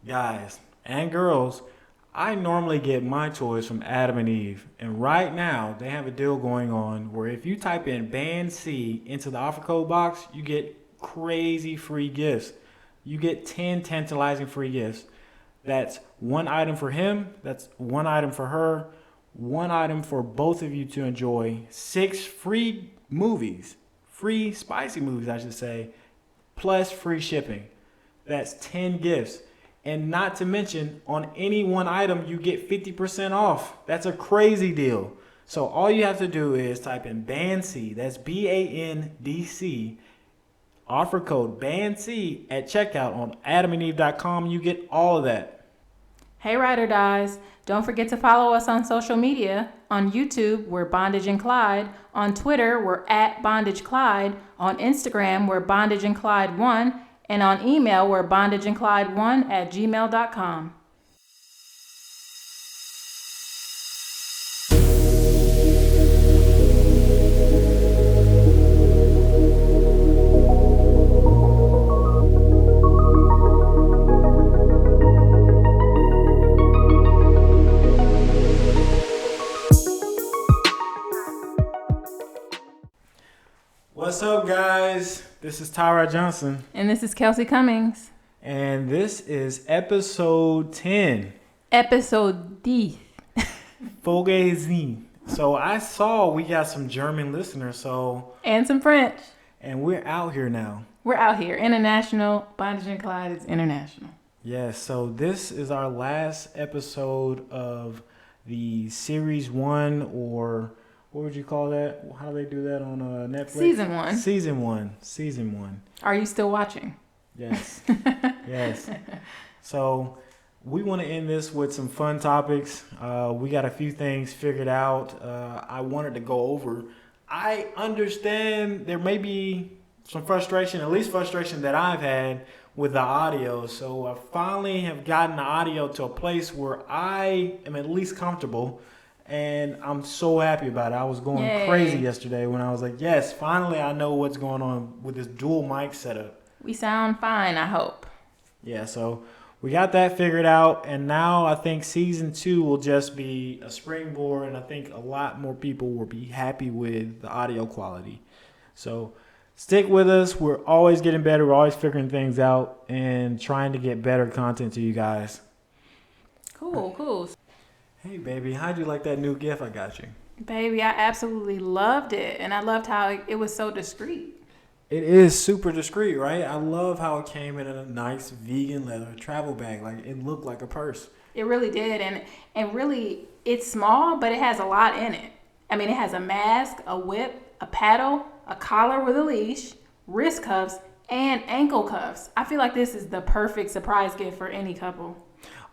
Guys and girls, I normally get my toys from Adam and Eve. And right now, they have a deal going on where if you type in Band C into the offer code box, you get crazy free gifts. You get 10 tantalizing free gifts. That's one item for him, that's one item for her, one item for both of you to enjoy, 6 free movies, free spicy movies, I should say, plus free shipping. That's 10 gifts. And not to mention, on any one item, you get 50% off. That's a crazy deal. So all you have to do is type in BANDC, that's BANDC, offer code BANDC at checkout on adamandeve.com. You get all of that. Hey, Ride or Dies. Don't forget to follow us on social media. On YouTube, we're Bondage and Clyde. On Twitter, we're at Bondage Clyde. On Instagram, we're Bondage and Clyde 1. And on email, we're bondageandclyde1@gmail.com. What's up, guys? This is Tyra Johnson. And this is Kelsey Cummings. And this is episode 10. Episode 10. Fogezin. So I saw we got some German listeners, And some French. And we're out here now. We're out here. International. Bondage and Clyde is international. Yes, so this is our last episode of the series 1, or what would you call that? How do they do that on Netflix? Season 1. Season 1. Are you still watching? Yes. Yes. So we want to end this with some fun topics. We got a few things figured out. I wanted to go over. I understand there may be some frustration, at least frustration that I've had with the audio. So I finally have gotten the audio to a place where I am at least comfortable. And I'm so happy about it. I was going crazy yesterday when I was like, yes, finally I know what's going on with this dual mic setup. We sound fine, I hope. Yeah, so we got that figured out. And now I think season 2 will just be a springboard. And I think a lot more people will be happy with the audio quality. So stick with us. We're always getting better. We're always figuring things out and trying to get better content to you guys. Cool. Hey, baby, how'd you like that new gift I got you? Baby, I absolutely loved it. And I loved how it was so discreet. It is super discreet, right? I love how it came in a nice vegan leather travel bag. Like, it looked like a purse. It really did. And really, it's small, but it has a lot in it. I mean, it has a mask, a whip, a paddle, a collar with a leash, wrist cuffs, and ankle cuffs. I feel like this is the perfect surprise gift for any couple.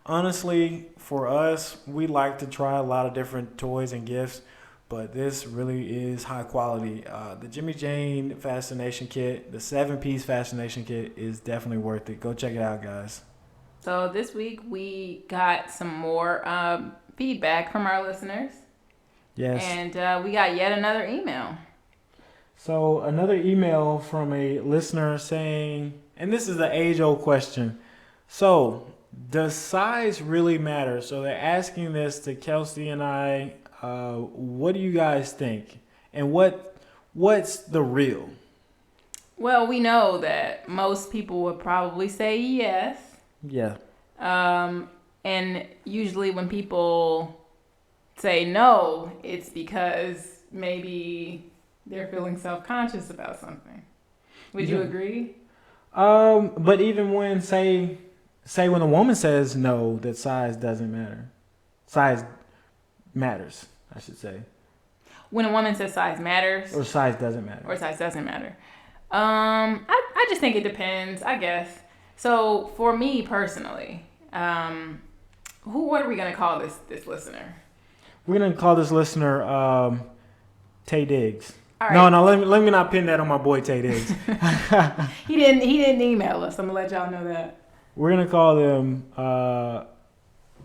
Honestly, for us, we like to try a lot of different toys and gifts, but this really is high quality. The Jimmy Jane Fascination Kit, the 7-piece Fascination Kit is definitely worth it. Go check it out, guys. So this week we got some more feedback from our listeners. Yes. And we got yet another email. So another email from a listener saying, and this is the age-old question. So, does size really matter? So they're asking this to Kelsey and I. What do you guys think? And what's the real? Well, we know that most people would probably say yes. Yeah. And usually when people say no, it's because maybe they're feeling self-conscious about something. Would you agree? But even when say when a woman says no, that size doesn't matter. Size matters, I should say. When a woman says size matters. Or size doesn't matter. I just think it depends, I guess. So for me personally, what are we gonna call this listener? We're gonna call this listener Tay Diggs. All right. No, let me not pin that on my boy Tay Diggs. He didn't email us. I'm gonna let y'all know that. We're gonna call them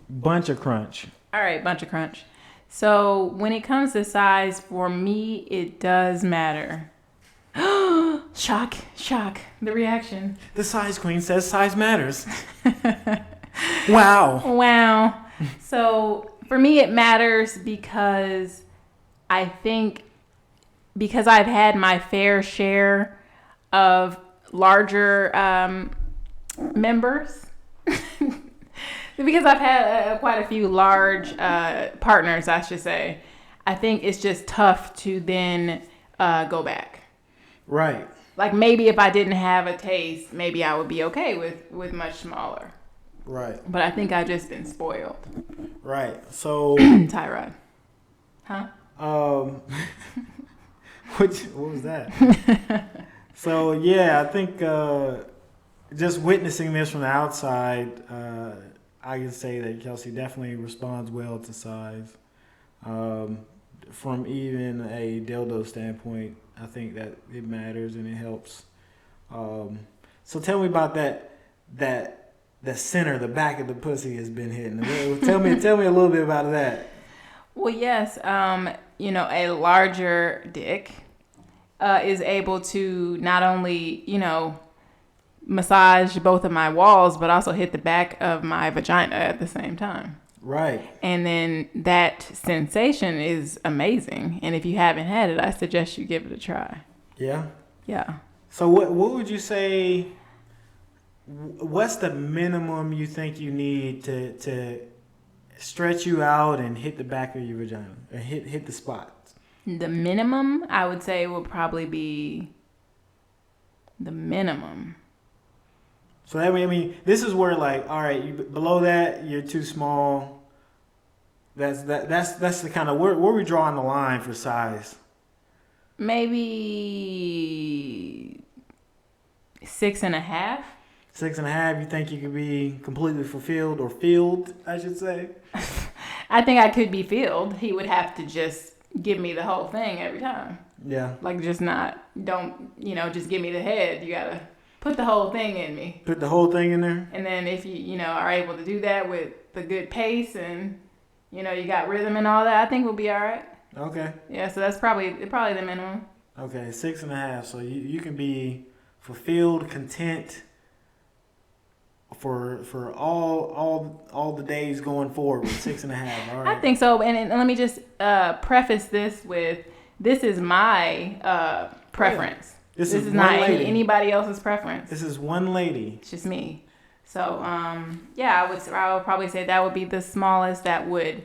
Bunch of Crunch. All right, Bunch of Crunch. So when it comes to size, for me, it does matter. Shock, the reaction. The size queen says size matters. Wow. Wow. So for me, it matters because I think because I've had my fair share of larger members. Because I've had quite a few large partners, I should say. I think it's just tough to then go back. Right. Like maybe if I didn't have a taste, maybe I would be okay with much smaller. Right. But I think I've just been spoiled. Right. So Tyrod. Huh? what was that? So yeah, I think just witnessing this from the outside, I can say that Kelsey definitely responds well to size. From even a dildo standpoint, I think that it matters and it helps. So tell me about that the center, the back of the pussy has been hitting. Tell me a little bit about that. Well, yes. A larger dick is able to not only, massage both of my walls, but also hit the back of my vagina at the same time. Right. And then that sensation is amazing. And if you haven't had it, I suggest you give it a try. Yeah. Yeah. So what would you say? What's the minimum you think you need to stretch you out and hit the back of your vagina or hit the spots? The minimum, I would say, will probably be the minimum. So I mean, this is where like, all right, below that you're too small. That's the kind of where we drawing the line for size. Maybe 6.5. 6.5. You think you could be completely fulfilled or filled? I should say. I think I could be filled. He would have to just give me the whole thing every time. Yeah. Like just just give me the head. You gotta put the whole thing in me. Put the whole thing in there. And then if you are able to do that with the good pace and you got rhythm and all that, I think we'll be all right. Okay. Yeah, so that's probably the minimum. Okay, 6.5. So you can be fulfilled, content for all the days going forward with 6.5. All right. I think so. And let me just preface this with this is my preference. This is one not lady. anybody else's preference. This is one lady. It's just me. So I would probably say that would be the smallest that would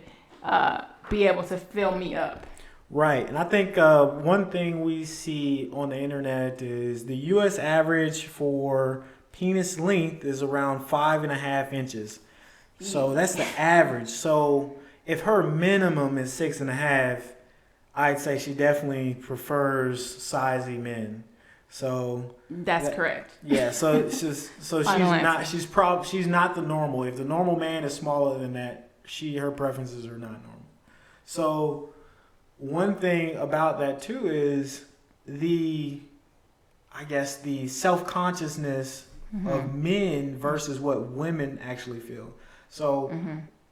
be able to fill me up. Right, and I think one thing we see on the internet is the U.S. average for penis length is around 5.5 inches. So that's the average. So if her minimum is 6.5, I'd say she definitely prefers sizey men. So that's correct. Yeah. So she's not the normal. If the normal man is smaller than that, her preferences are not normal. So one thing about that too is the self-consciousness of men versus what women actually feel. So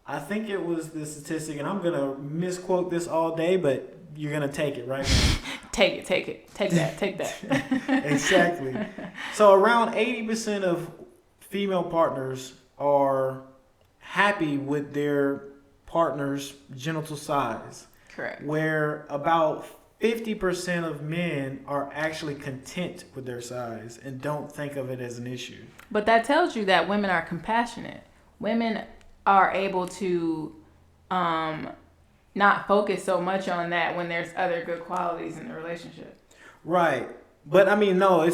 I think it was the statistic, and I'm gonna misquote this all day, but you're gonna take it right now. Take that. Exactly. So around 80% of female partners are happy with their partner's genital size. Correct. Where about 50% of men are actually content with their size and don't think of it as an issue. But that tells you that women are compassionate. Women are able to not focus so much on that when there's other good qualities in the relationship. Right. But I mean, no,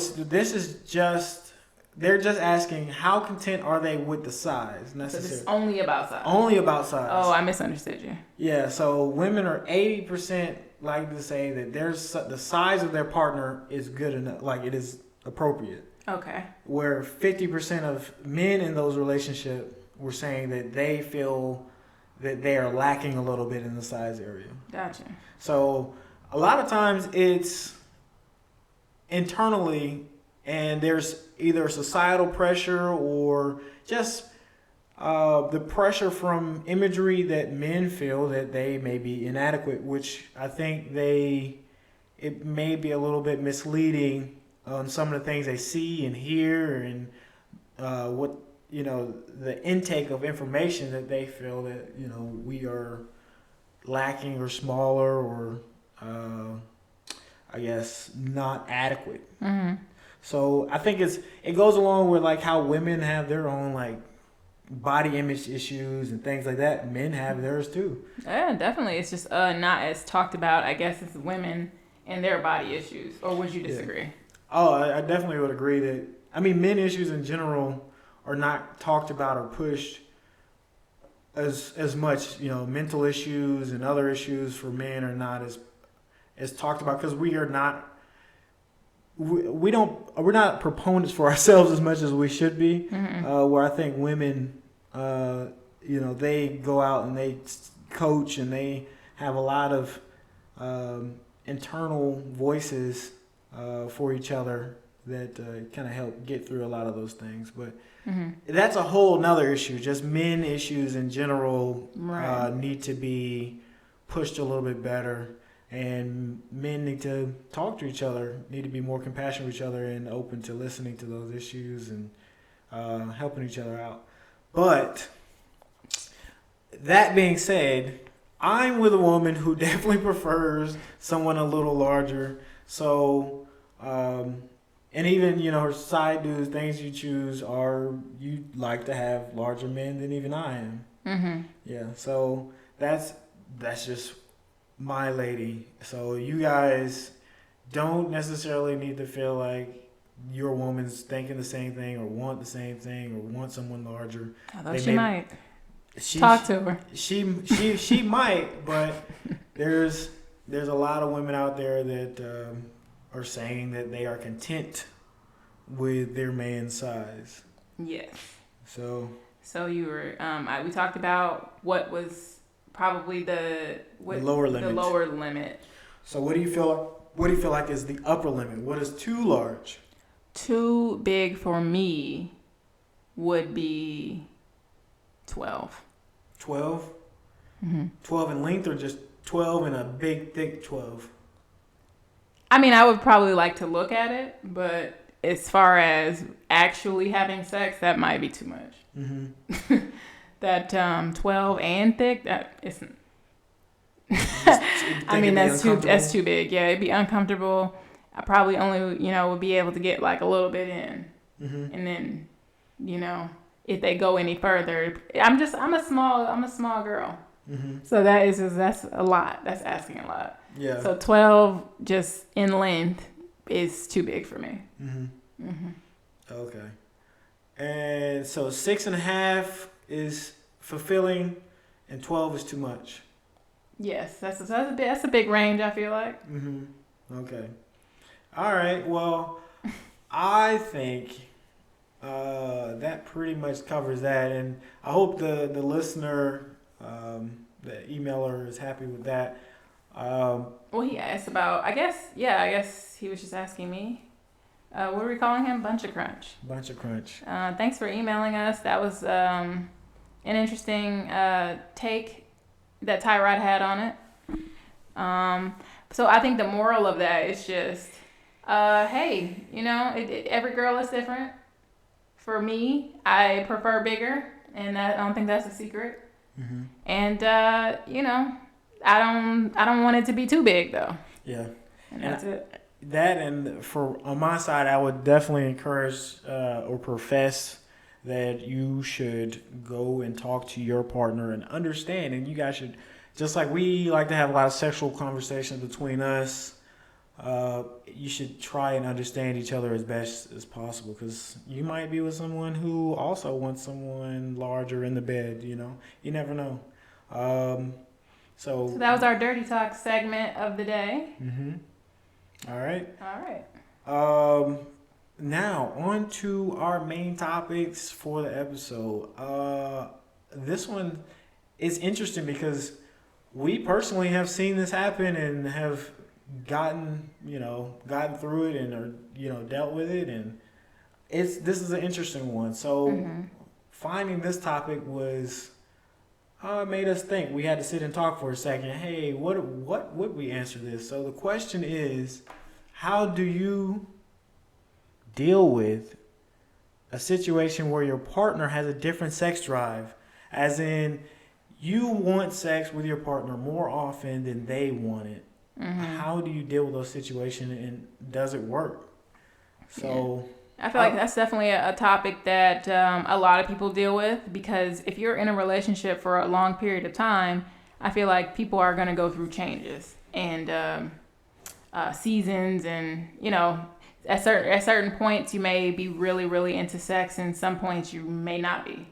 they're just asking how content are they with the size necessarily. So it's only about size. Only about size. Oh, I misunderstood you. Yeah, so women are 80% like to say that the size of their partner is good enough, like it is appropriate. Okay. Where 50% of men in those relationships were saying that they feel that they are lacking a little bit in the size area. Gotcha. So a lot of times it's internally, and there's either societal pressure or just the pressure from imagery that men feel that they may be inadequate, which I think it may be a little bit misleading on some of the things they see and hear and what the intake of information that they feel that we are lacking or smaller or I guess not adequate. Mm-hmm. So I think it goes along with like how women have their own like body image issues and things like that. Men have theirs too. Yeah, definitely. It's just not as talked about. I guess it's women and their body issues. Or would you disagree? Yeah. Oh, I definitely would agree that. I mean, men issues in general are not talked about or pushed as much. Mental issues and other issues for men are not as talked about because we are not. We're not proponents for ourselves as much as we should be. Mm-hmm. Where I think women, they go out and they coach and they have a lot of internal voices for each other that kind of help get through a lot of those things. But that's a whole nother issue. Just men issues in general need to be pushed a little bit better. And men need to talk to each other, need to be more compassionate with each other and open to listening to those issues and helping each other out. But that being said, I'm with a woman who definitely prefers someone a little larger. So, and even, her side dudes, things you choose are you like to have larger men than even I am. Mm-hmm. Yeah, so that's just my lady. So you guys don't necessarily need to feel like your woman's thinking the same thing or want the same thing or want someone larger. Although she might. Talk to her. She might, but there's a lot of women out there that are saying that they are content with their man's size. Yes. So you were we talked about what was probably the lower limit. The lower limit. So what do you feel like is the upper limit? What is too large? Too big for me would be 12. 12? Mm-hmm. 12 in length or just 12 and a big thick 12? I mean, I would probably like to look at it, but as far as actually having sex, that might be too much. Mm-hmm. That 12 and thick, that isn't. I mean, that's too big. Yeah, it'd be uncomfortable. I probably only would be able to get like a little bit in, and then if they go any further, I'm a small girl. Mm-hmm. So that's a lot. That's asking a lot. Yeah. So 12 just in length is too big for me. Mm-hmm. Mm-hmm. Okay. And so 6.5 is fulfilling, and 12 is too much. Yes, that's a big range. I feel like. Mm-hmm. Okay. All right. Well, I think that pretty much covers that, and I hope the listener, the emailer, is happy with that. Well, he asked about. I guess he was just asking me. What are we calling him? Bunch of Crunch. Bunch of Crunch. Thanks for emailing us. That was an interesting take that Tyrod had on it. So I think the moral of that is just, hey, every girl is different. For me, I prefer bigger, and I don't think that's a secret. Mm-hmm. And I don't want it to be too big though. Yeah. And that's it. That, and on my side, I would definitely encourage or profess that you should go and talk to your partner and understand. And you guys should, just like we like to have a lot of sexual conversations between us, you should try and understand each other as best as possible, because you might be with someone who also wants someone larger in the bed. You never know. So that was our Dirty Talk segment of the day. Mm-hmm. All right. Now, on to our main topics for the episode. This one is interesting because we personally have seen this happen and have gotten through it and are, dealt with it, and this is an interesting one. So finding this topic was made us think. We had to sit and talk for a second. Hey, what would we answer this? So the question is, how do you deal with a situation where your partner has a different sex drive, as in you want sex with your partner more often than they want it. How do you deal with those situations, and does it work? So I feel like that's definitely a topic that a lot of people deal with, because if you're in a relationship for a long period of time, I feel like people are going to go through changes and seasons, and at certain points you may be really really into sex, and some points you may not be.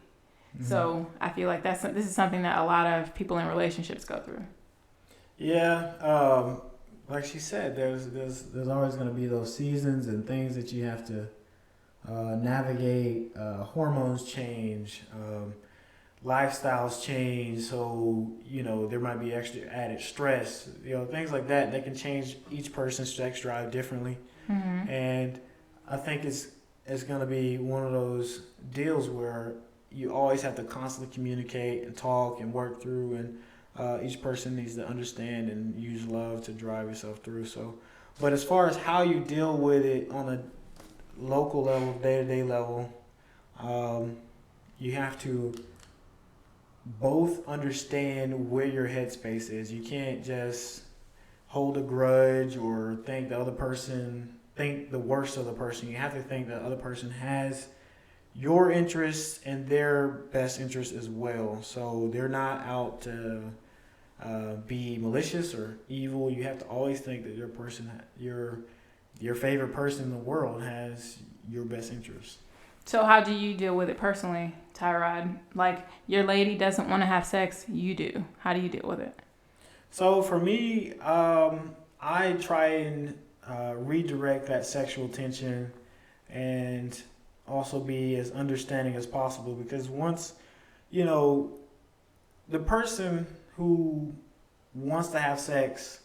So I feel like this is something that a lot of people in relationships go through. Yeah, like she said, there's always going to be those seasons and things that you have to navigate. Hormones change, lifestyles change, so there might be extra added stress. Things like that can change each person's sex drive differently. And I think it's going to be one of those deals where you always have to constantly communicate and talk and work through, and each person needs to understand and use love to drive yourself through. So, but as far as how you deal with it on a local level, day-to-day level, you have to both understand where your headspace is. You can't just hold a grudge or think the worst of the person. You have to think the other person has your interests and their best interests as well. So they're not out to be malicious or evil. You have to always think that your favorite person in the world has your best interest. So how do you deal with it personally, Tyrod? Like, your lady doesn't want to have sex, you do. How do you deal with it? So for me, I try and redirect that sexual tension and also be as understanding as possible, because once the person who wants to have sex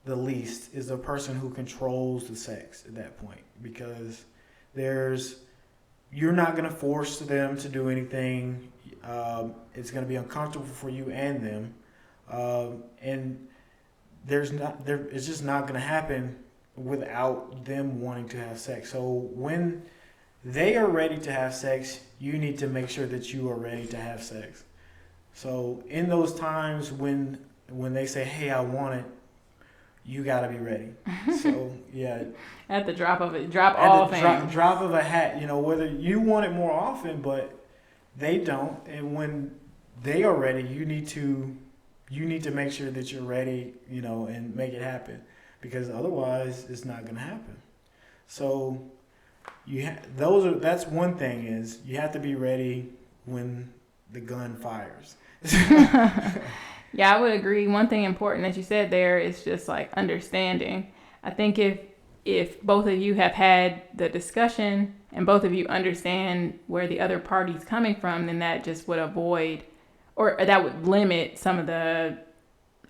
the least is the person who controls the sex at that point, because you're not going to force them to do anything. It's going to be uncomfortable for you and them, and it's just not going to happen without them wanting to have sex. So when they are ready to have sex, you need to make sure that you are ready to have sex. So in those times when they say, "Hey, I want it," you gotta be ready. So yeah. At the drop of a hat. Whether you want it more often, but they don't, and when they are ready, you need to make sure that you're ready, and make it happen, because otherwise it's not gonna happen. So that's one thing, is you have to be ready when the gun fires. Yeah, I would agree. One thing important that you said there is just like understanding. I think if both of you have had the discussion and both of you understand where the other party's coming from, then that just would avoid, or that would limit some of the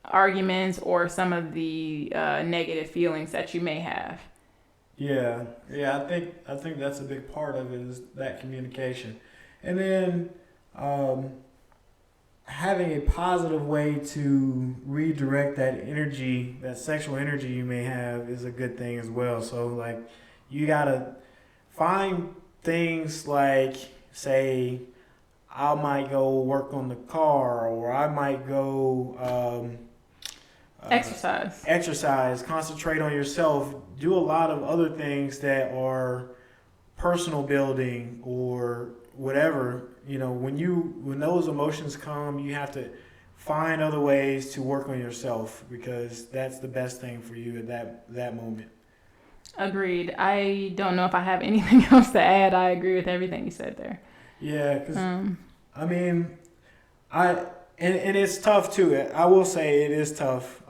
arguments or some of the negative feelings that you may have. Yeah. I think that's a big part of it, is that communication, and then having a positive way to redirect that energy, that sexual energy you may have, is a good thing as well. So like, you gotta find things like, say, I might go work on the car, or I might go exercise, concentrate on yourself, do a lot of other things that are personal building or whatever. When those emotions come, you have to find other ways to work on yourself, because that's the best thing for you at that moment. Agreed. I don't know if I have anything else to add. I agree with everything you said there. Yeah, because and it's tough too. I will say it is tough.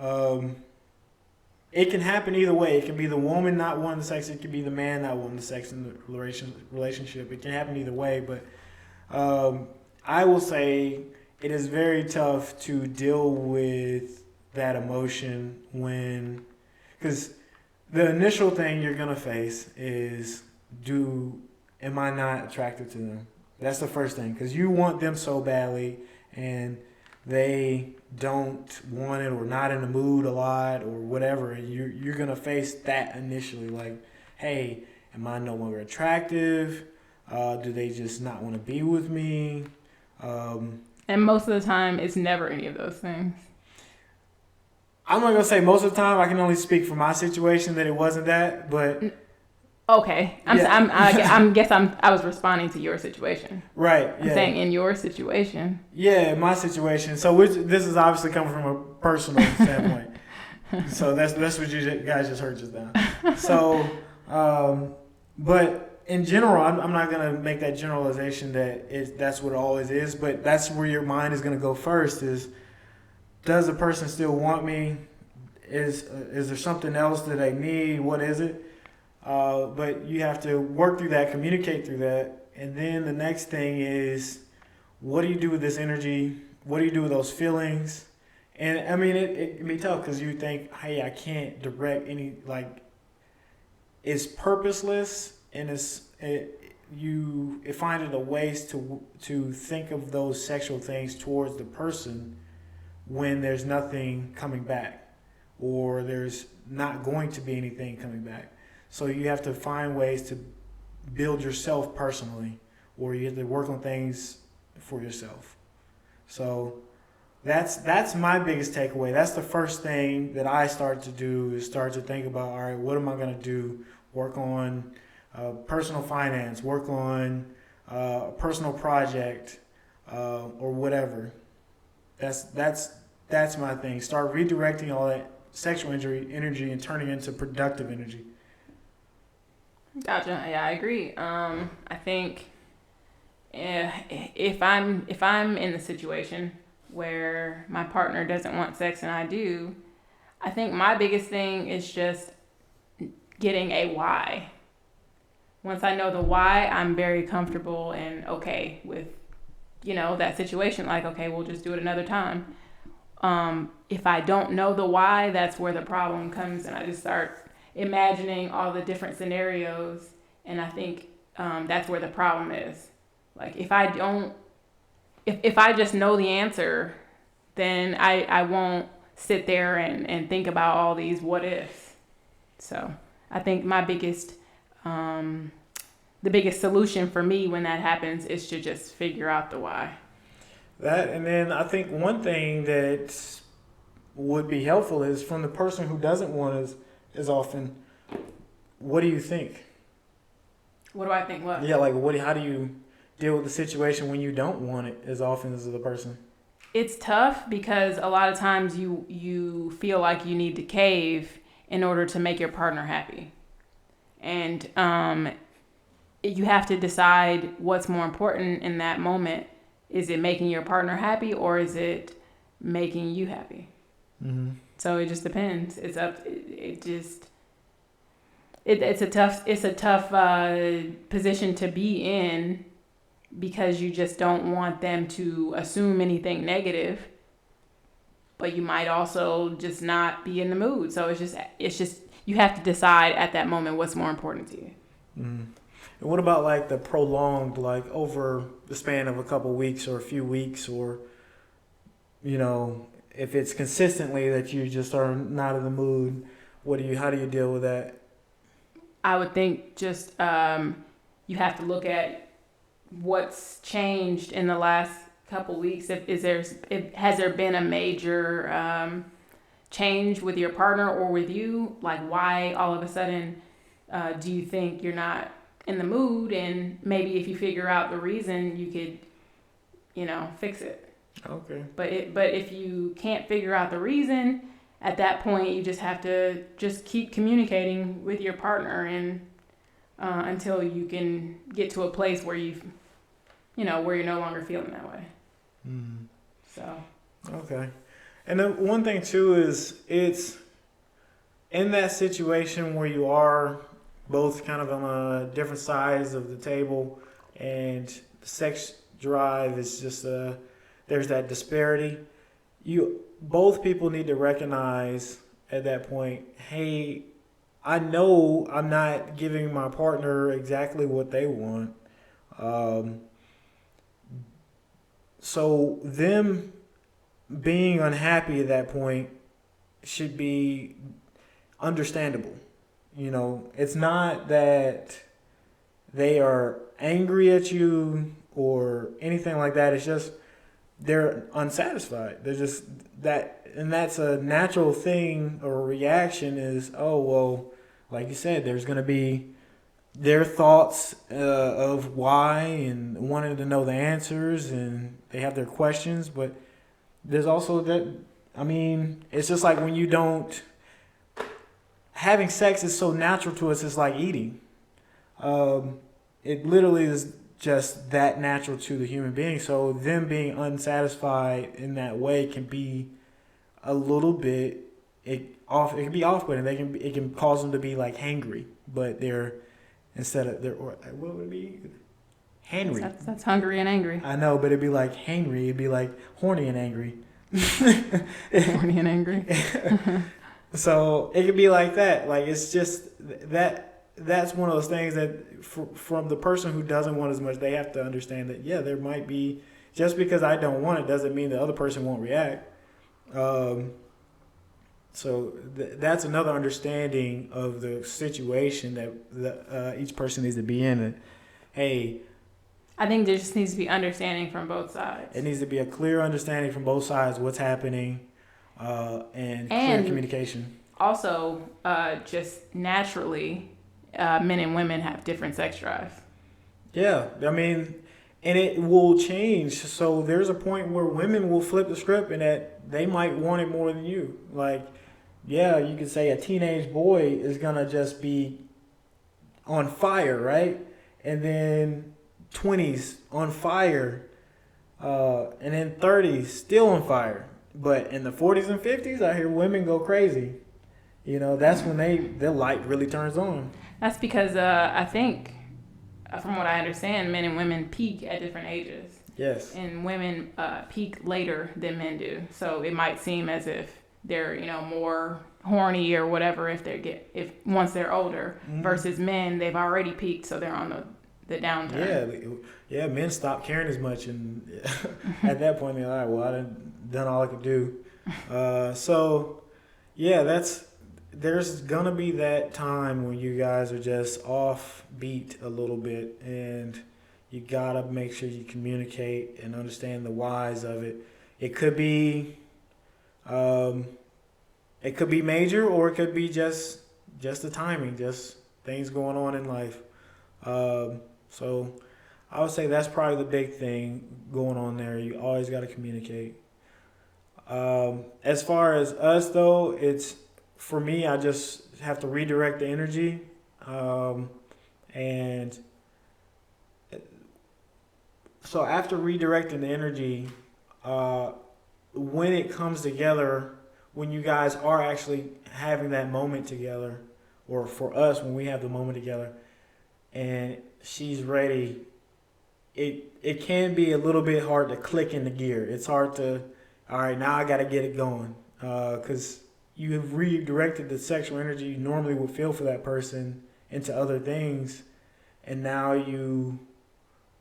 It can happen either way. It can be the woman not wanting the sex. It can be the man not wanting the sex in the relationship. It can happen either way. But I will say it is very tough to deal with that emotion because the initial thing you're going to face is, am I not attracted to them? That's the first thing, because you want them so badly and they don't want it, or not in the mood a lot, or whatever. You're going to face that initially, like, hey, am I no longer attractive? Do they just not want to be with me? And most of the time, it's never any of those things. I'm not gonna say most of the time. I can only speak for my situation that it wasn't that, but okay. I was responding to your situation. Right. I'm saying in your situation. Yeah, my situation. So this is obviously coming from a personal standpoint. So that's what you guys just heard just now. So, but in general, I'm not gonna make that generalization that that's what it always is. But that's where your mind is gonna go first. Is does the person still want me? Is there something else that they need? What is it? But you have to work through that, communicate through that, and then the next thing is, what do you do with this energy? What do you do with those feelings? And I mean, it can be tough because you think, hey, I can't direct any, like, it's purposeless, and you find it a ways to think of those sexual things towards the person when there's nothing coming back, or there's not going to be anything coming back. So you have to find ways to build yourself personally, or you have to work on things for yourself. So that's my biggest takeaway. That's the first thing that I start to do, is start to think about, all right, what am I going to do? Work on personal finance, work on a personal project, or whatever. That's my thing. Start redirecting all that sexual energy and turning it into productive energy. Gotcha. Yeah, I agree. I think if I'm in the situation where my partner doesn't want sex and I do, I think my biggest thing is just getting a why. Once I know the why, I'm very comfortable and okay with, that situation. Like, okay, we'll just do it another time. If I don't know the why, that's where the problem comes, and I just start imagining all the different scenarios, and I think that's where the problem is. Like, if I just know the answer, then I won't sit there and think about all these what ifs. So I think my the biggest solution for me when that happens is to just figure out the why. That, and then I think one thing that would be helpful is from the person who doesn't want is often, what do you think? What do I think? What? Yeah, like how do you deal with the situation when you don't want it as often as the person? It's tough because a lot of times you feel like you need to cave in order to make your partner happy. And you have to decide what's more important in that moment. Is it making your partner happy, or is it making you happy? Mm-hmm. So it just depends. It's up. It's a tough position to be in, because you just don't want them to assume anything negative, but you might also just not be in the mood. So it's just you have to decide at that moment what's more important to you. Mm-hmm. And what about like the prolonged, like over the span of a couple weeks or a few weeks, or, if it's consistently that you just are not in the mood, how do you deal with that? I would think just you have to look at what's changed in the last couple weeks. Has there been a major change with your partner or with you? Like, why all of a sudden do you think you're not in the mood? And maybe if you figure out the reason, you could, fix it. Okay. But if you can't figure out the reason, at that point you just have to just keep communicating with your partner and until you can get to a place where where you're no longer feeling that way. Mm. So. Okay. And then one thing too is, it's in that situation where you are both kind of on a different sides of the table, and the sex drive is just there's that disparity. Both people need to recognize at that point, hey, I know I'm not giving my partner exactly what they want. So them being unhappy at that point should be understandable. It's not that they are angry at you or anything like that. It's just they're unsatisfied. They're just that, and that's a natural thing or reaction. Is, oh well, like you said, there's gonna be their thoughts of why and wanting to know the answers, and they have their questions. But there's also that. I mean, it's just like when you don't having sex is so natural to us. It's like eating. It literally is just that natural to the human being. So them being unsatisfied in that way can be a little bit it can be off-putting. It can cause them to be like hangry, but what would it be? Hangry. That's hungry and angry. I know, but it'd be like hangry. It'd be like horny and angry. Horny and angry. So it could be like that. Like it's just that. That's one of those things that from the person who doesn't want as much, they have to understand that, yeah, there might be, just because I don't want it doesn't mean the other person won't react. So that's another understanding of the situation that each person needs to be in. And, hey, I think there just needs to be understanding from both sides. It needs to be a clear understanding from both sides what's happening, and clear communication. Also, just naturally, men and women have different sex drive. Yeah, I mean, and it will change. So there's a point where women will flip the script and that they might want it more than you. Like, yeah, you could say a teenage boy is going to just be on fire, right? And then 20s on fire, and then 30s still on fire. But in the 40s and 50s, I hear women go crazy. You know, that's when their light really turns on. That's because I think, from what I understand, men and women peak at different ages. Yes. And women peak later than men do. So it might seem as if they're, more horny or whatever if once they're older, mm-hmm. versus men, they've already peaked, so they're on the downturn. Yeah. Men stop caring as much, and at that point they're like, well, I done all I could do. So yeah, there's gonna be that time when you guys are just off beat a little bit, and you gotta make sure you communicate and understand the whys of it. It could be major, or it could be just the timing, just things going on in life. So I would say that's probably the big thing going on there. You always got to communicate. As far as us though, for me, I just have to redirect the energy, and so after redirecting the energy, when it comes together, when you guys are actually having that moment together, or for us, when we have the moment together, and she's ready, it can be a little bit hard to click into gear. It's hard to, all right, now I got to get it going, because you have redirected the sexual energy you normally would feel for that person into other things, and now you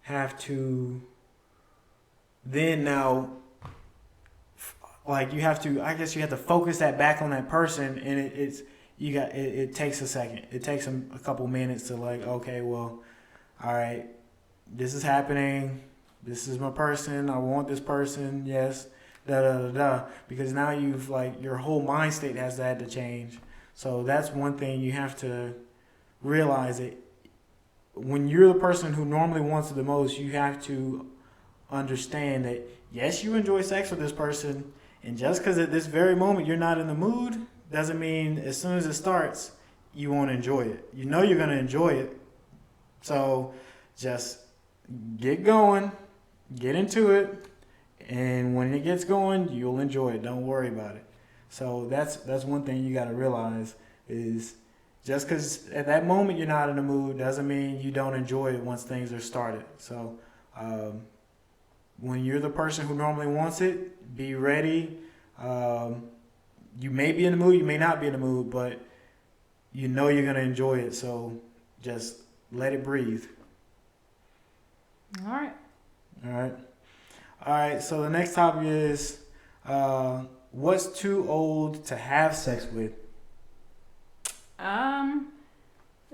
have to you have to focus that back on that person, and it takes a second. It takes them a couple minutes to okay, well, all right, this is happening. This is my person. I want this person. Yes. Because now you've your whole mind state has had to change. So that's one thing you have to realize, that when you're the person who normally wants it the most, you have to understand that yes, you enjoy sex with this person, and just because at this very moment you're not in the mood doesn't mean as soon as it starts you won't enjoy it. You know you're going to enjoy it. So just get going, get into it. And when it gets going, you'll enjoy it. Don't worry about it. So that's one thing you got to realize, is just because at that moment you're not in the mood doesn't mean you don't enjoy it once things are started. So when you're the person who normally wants it, be ready. You may be in the mood, you may not be in the mood, but you know you're going to enjoy it. So just let it breathe. All right, so the next topic is, what's too old to have sex with?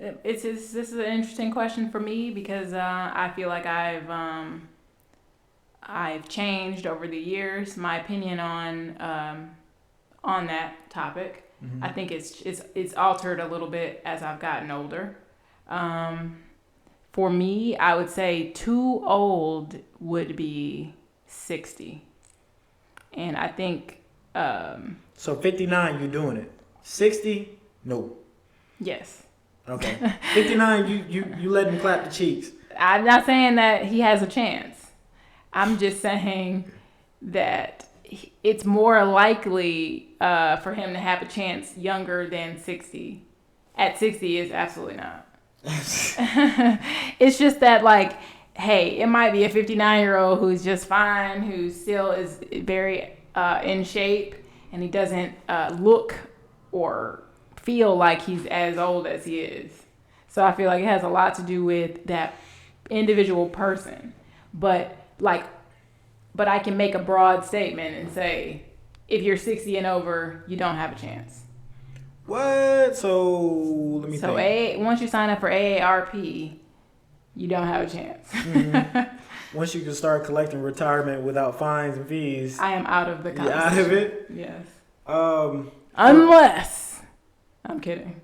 This is an interesting question for me because I feel like I've changed over the years my opinion on that topic. Mm-hmm. I think it's altered a little bit as I've gotten older. For me, I would say too old would be 60, and I think So 59, you're doing it. 60, no. yes. Okay. 59, you let him clap the cheeks. I'm not saying that he has a chance. I'm just saying that it's more likely for him to have a chance younger than 60. At 60 is absolutely not. It's just that, like, hey, it might be a 59-year-old who's just fine, who still is very in shape, and he doesn't look or feel like he's as old as he is. So I feel like it has a lot to do with that individual person. But I can make a broad statement and say, if you're 60 and over, you don't have a chance. What? So let me think. Once you sign up for AARP, you don't have a chance. Mm-hmm. Once you can start collecting retirement without fines and fees, I am out of the conversation. You're out of it? Yes. Unless, I'm kidding.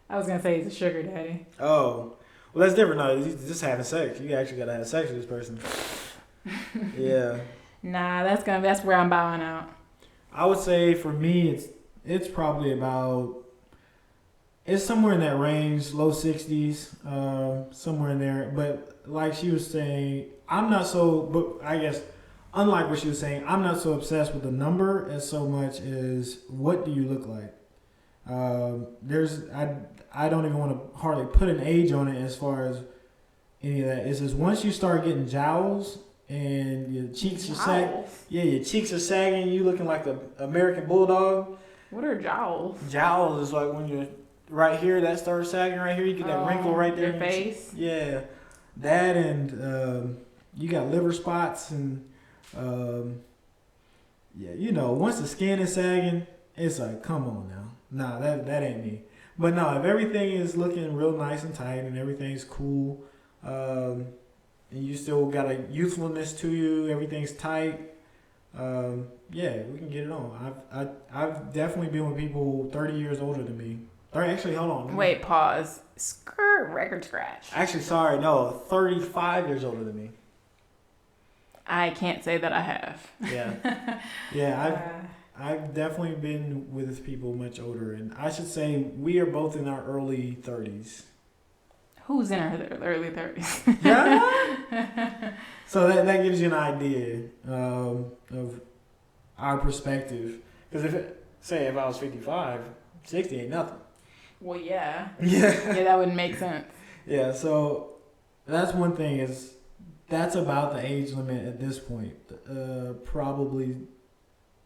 I was gonna say he's a sugar daddy. Oh, well, that's different. No, he's just having sex. You actually gotta have sex with this person. Yeah. Nah, that's where I'm bowing out. I would say for me, it's probably it's somewhere in that range, low 60s, somewhere in there. But like she was saying, but I guess unlike what she was saying, I'm not so obsessed with the number as so much as what do you look like. I don't even want to hardly put an age on it as far as any of that. It's just once you start getting jowls and your cheeks are sagging. Yeah, your cheeks are sagging. You looking like the American bulldog. What are jowls? Jowls is like when you're right here, that starts sagging right here. You get that wrinkle right there. Your face. Yeah, that and you got liver spots and once the skin is sagging, it's like, come on now. Nah, that ain't me. But no, if everything is looking real nice and tight and everything's cool, and you still got a youthfulness to you, everything's tight, yeah, we can get it on. I've definitely been with people 30 years older than me. Actually, hold on. Wait, pause. Record scratch. Actually, sorry, no, 35 years older than me. I can't say that I have. Yeah. Yeah, I've definitely been with people much older, and I should say we are both in our early 30s. Who's in her early 30s? Yeah. So that gives you an idea of our perspective. Because if I was 55, 60 ain't nothing. Well, yeah. Yeah. Yeah, that wouldn't make sense. Yeah, so that's one thing that's about the age limit at this point. Probably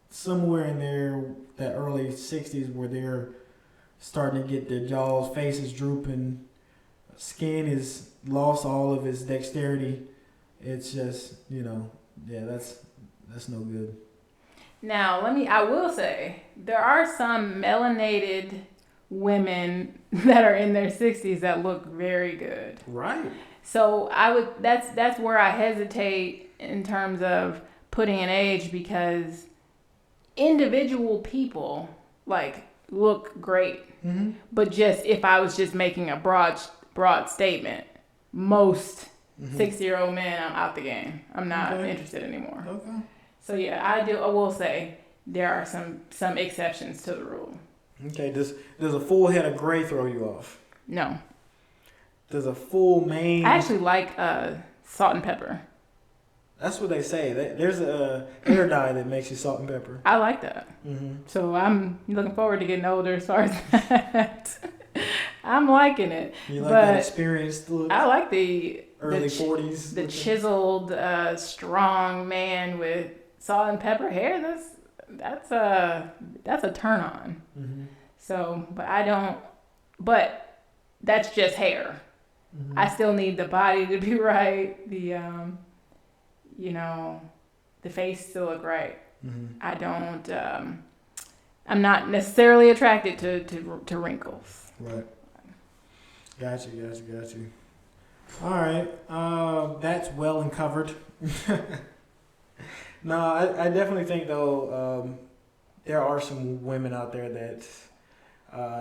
somewhere in there, that early 60s where they're starting to get their jaws, faces drooping, skin is lost all of its dexterity. It's just, that's no good. Now, I will say, there are some melanated women that are in their 60s that look very good. Right. So that's where I hesitate in terms of putting an age, because individual people look great. Mm-hmm. But just if I was just making a broad statement, most 60-year-old men, I'm out the game. I'm not interested anymore. Okay. So yeah, I will say there are some exceptions to the rule. Okay. Does a full head of gray throw you off? No. Does a full mane? I actually like salt and pepper. That's what they say. There's a hair dye that makes you salt and pepper. I like that. Mm-hmm. So I'm looking forward to getting older as far as that. I'm liking it. You like that experienced look? I like the early 40s. The chiseled, strong man with salt and pepper hair. That's a turn on. Mm-hmm. So, but that's just hair. Mm-hmm. I still need the body to be right. The face to look right. Mm-hmm. I'm not necessarily attracted to wrinkles. Right. Got you. All right. That's well and covered. No, I definitely think though there are some women out there that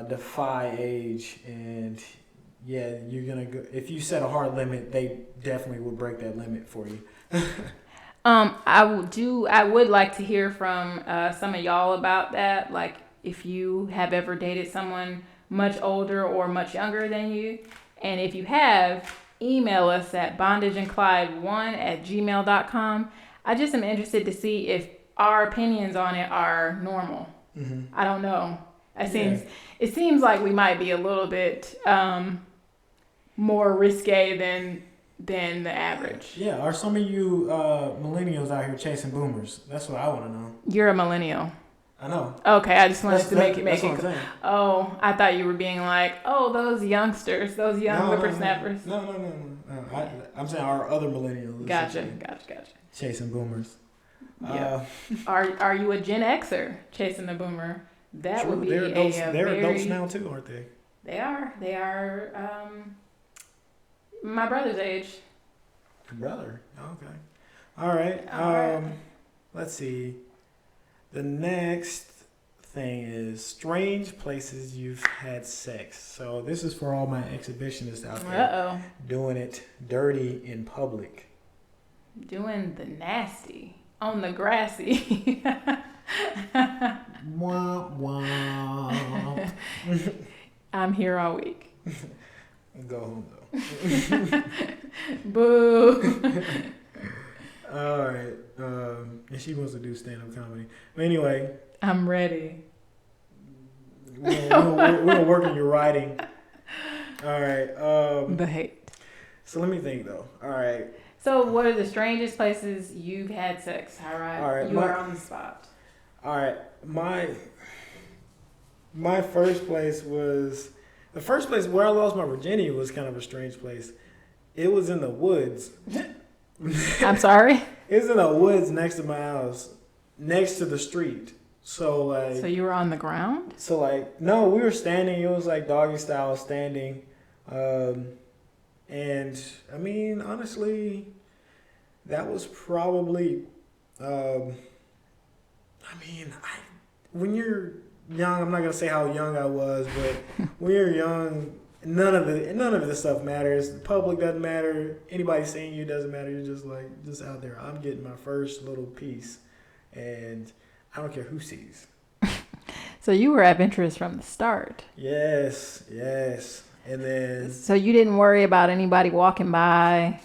defy age, and yeah, you're gonna go if you set a hard limit, they definitely would break that limit for you. I would like to hear from some of y'all about that. Like, if you have ever dated someone much older or much younger than you, and if you have, email us at bondageandclyde1@gmail.com. I just am interested to see if our opinions on it are normal. Mm-hmm. I don't know. It seems like we might be a little bit more risque than the average. Yeah, are some of you millennials out here chasing boomers? That's what I want to know. You're a millennial. I know. Okay, I just wanted to make that's it. what I'm saying. Oh, I thought you were being like, oh, those youngsters, those young whippersnappers. No. I'm saying our other millennials. Gotcha. Chasing boomers. Yeah. Are you a Gen Xer chasing a boomer? That True. would be they're adults now too, aren't they? They are. My brother's age. Brother. Okay. All right. Let's see. The next thing is strange places you've had sex. So this is for all my exhibitionists out there. Doing it dirty in public. Doing the nasty on the grassy. Wah, wah. I'm here all week. Go home though. Boo. All right. And she wants to do stand-up comedy. But anyway. I'm ready. We'll work on your writing. All right. The hate. So let me think though. All right. So what are the strangest places you've had sex? All right. You are on the spot. All right. My first place was... The first place where I lost my virginity was kind of a strange place. It was in the woods. I'm sorry? It was in the woods next to my house, next to the street. So like... So you were on the ground? So like, no, we were standing. It was like doggy style standing. And I mean, honestly, that was probably... when you're young, I'm not gonna say how young I was, but when you're young, none of this stuff matters. The public doesn't matter. Anybody seeing you doesn't matter. You're just out there. I'm getting my first little piece, and I don't care who sees. So you were adventurous from the start. Yes, and then. So you didn't worry about anybody walking by.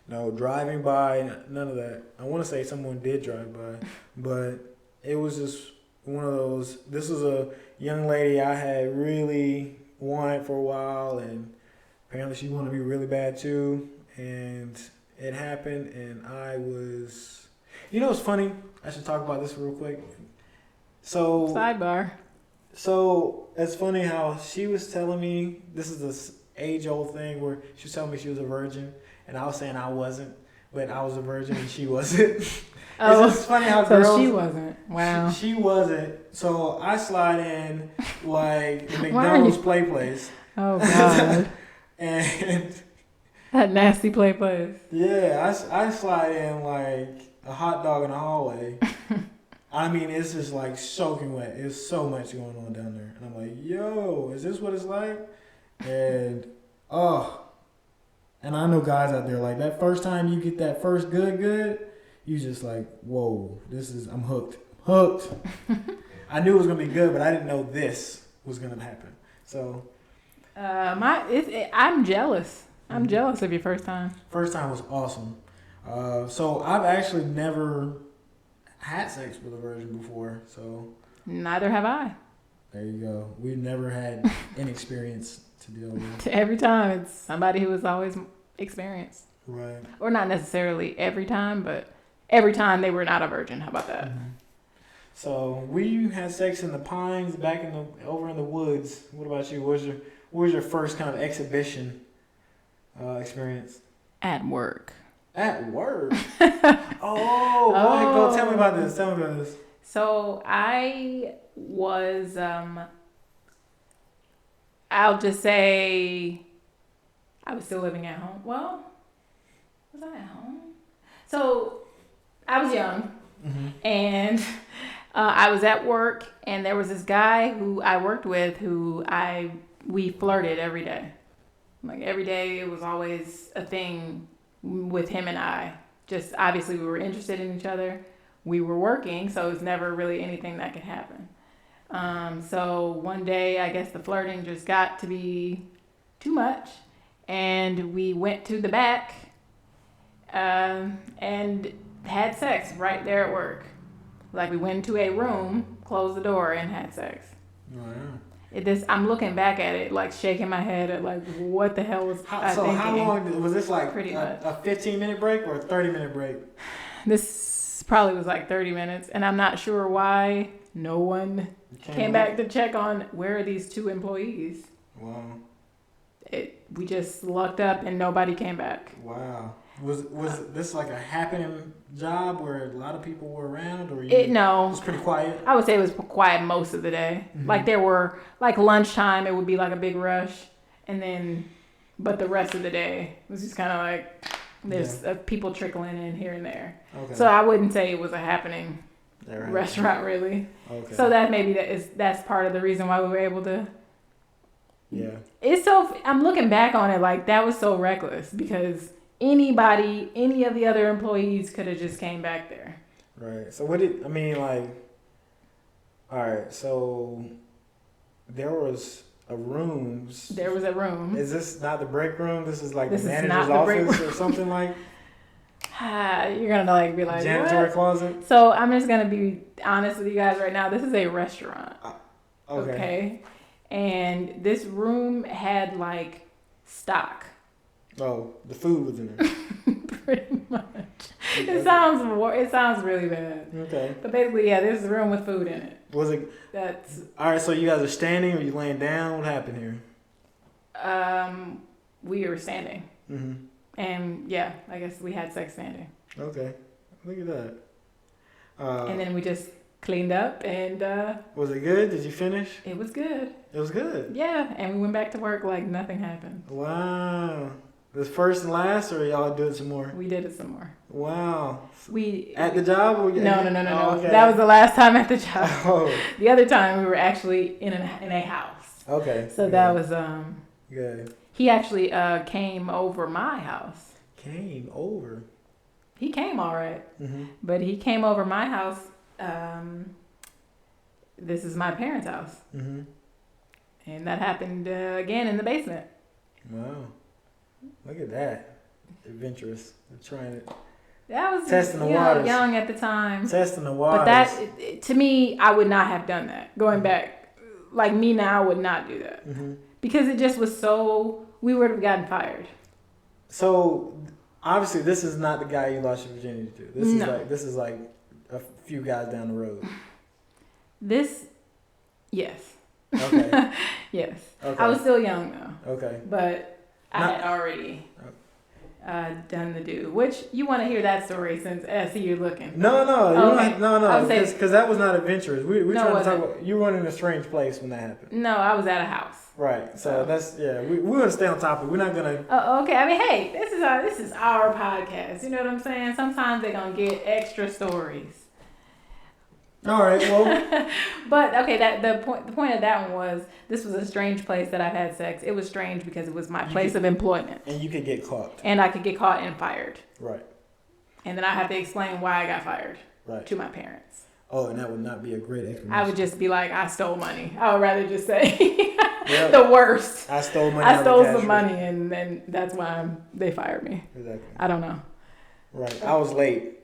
No, driving by, none of that. I want to say someone did drive by, but it was just one of those. This was a young lady I had really wanted for a while, and apparently she wanted me really bad too, and it happened, and I was... You know what's funny? I should talk about this real quick. So... Sidebar. So, it's funny how she was telling me, this is this age-old thing where she was telling me she was a virgin, and I was saying I wasn't, but I was a virgin and she wasn't. Oh, it's just funny how so girls... she wasn't. Wow. She wasn't. So I slide in like the McDonald's play place. Oh, God. And... That nasty play place. Yeah, I slide in like a hot dog in the hallway. I mean, it's just like soaking wet. There's so much going on down there. And I'm like, yo, is this what it's like? And, and I know guys out there, like that first time you get that first good, you just like, whoa, I'm hooked. I knew it was going to be good, but I didn't know this was going to happen. So. I'm jealous. I'm jealous of your first time. First time was awesome. So I've actually never had sex with a virgin before. So neither have I. There you go. We've never had inexperience to deal with. Every time it's somebody who has always experienced. Right. Or not necessarily every time, but every time they were not a virgin. How about that? Mm-hmm. So we had sex in the pines over in the woods. What about you? What was your first kind of exhibition experience? At work. At work? Go tell me about this. So I was, I'll just say I was still living at home. Well, was I at home? So I was young, and I was at work, and there was this guy who I worked with we flirted every day. Like every day, it was always a thing with him and I. Just obviously, we were interested in each other. We were working, so it was never really anything that could happen. So one day, I guess the flirting just got to be too much, and we went to the back and had sex right there at work. Like we went into a room, closed the door, and had sex. Oh, yeah. I'm looking back at it, like shaking my head at like, what the hell was I thinking? How long was this? Like Pretty much. A 15-minute break or a 30-minute break? This probably was like 30 minutes, and I'm not sure why no one came back to check on where are these two employees. Wow. We just lucked up and nobody came back. Wow. Was this like a happening job where a lot of people were around, or no? It was pretty quiet. I would say it was quiet most of the day. Like there were like lunchtime, it would be like a big rush, but the rest of the day was just kind of like there's people trickling in here and there. Okay. So I wouldn't say it was a happening restaurant really. Okay. So that's part of the reason why we were able to. Yeah. I'm looking back on it like that was so reckless because any of the other employees could have just came back there. Right. So all right, so there was a room. There was a room. Is this not the break room? This is like the manager's office or something like? You're gonna be like janitor what? Closet. So I'm just gonna be honest with you guys right now. This is a restaurant. Okay. And this room had like stock. Oh, the food was in there. Pretty much. It sounds really bad. Okay. But basically, there's a room with food in it. Was it? That's. All right. So you guys are standing, or you laying down? What happened here? We were standing. And I guess we had sex standing. Okay. Look at that. And then we just cleaned up and. Was it good? Did you finish? It was good. It was good. Yeah, and we went back to work like nothing happened. Wow. This first and last, or y'all do it some more? We did it some more. Wow. At the job? Or no. Oh, okay. That was the last time at the job. Oh. The other time we were actually in a house. Okay. So that was good. He actually came over my house. Came over. He came all right, but he came over my house. This is my parents' house, and that happened again in the basement. Wow. Look at that. Adventurous. I'm trying it. That was testing the waters. Young at the time. Testing the waters. But to me, I would not have done that. Going back, like me now, I would not do that because it just was so. We would have gotten fired. So obviously, this is not the guy you lost your virginity to. This is like a few guys down the road. Yes. Okay. Yes. Okay. I was still young though. Okay. But I had already done the do. Which you want to hear that story since I see you're looking. No. Okay. No. Because that was not adventurous. We're trying to talk about you were in a strange place when that happened. No, I was at a house. Right. So that's we want to stay on topic. We're not gonna. Okay. I mean, hey, this is our podcast. You know what I'm saying? Sometimes they're gonna get extra stories. All right. Well. But okay. The point of that one was this was a strange place that I've had sex. It was strange because it was my place of employment. And you could get caught. And I could get caught and fired. Right. And then I have to explain why I got fired. Right. To my parents. Oh, and that would not be a great explanation. I would just be like, I stole money. I would rather just say the worst. I stole money. I stole some money, and then that's why they fired me. Exactly. I don't know. Right. I was late.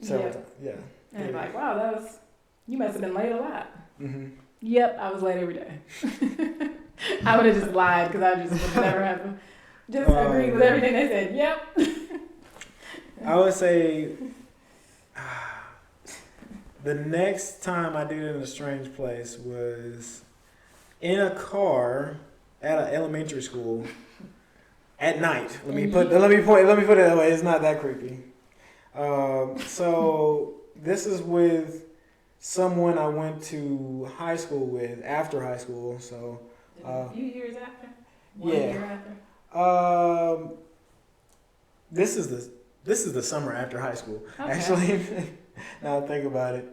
Several times. Yeah. And they're like, wow, you must have been late a lot. Yep, I was late every day. I would have just lied because I just would never have just agreed with everything they said. Yep. I would say the next time I did it in a strange place was in a car at an elementary school at night. Let me put it that way. It's not that creepy. So this is with someone I went to high school with after high school. So a few years after. 1 year This is the summer after high school. Okay. Actually, now I think about it.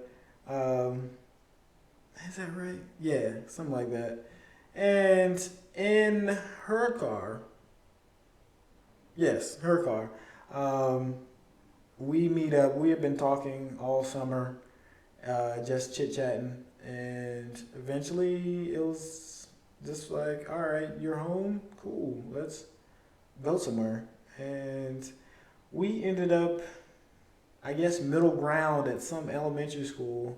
Is that right? Yeah, something like that. And in her car, yes, her car. We meet up. We have been talking all summer, just chit chatting, and eventually it was just like, all right, you're home, cool, let's go somewhere. And we ended up, I guess, middle ground at some elementary school.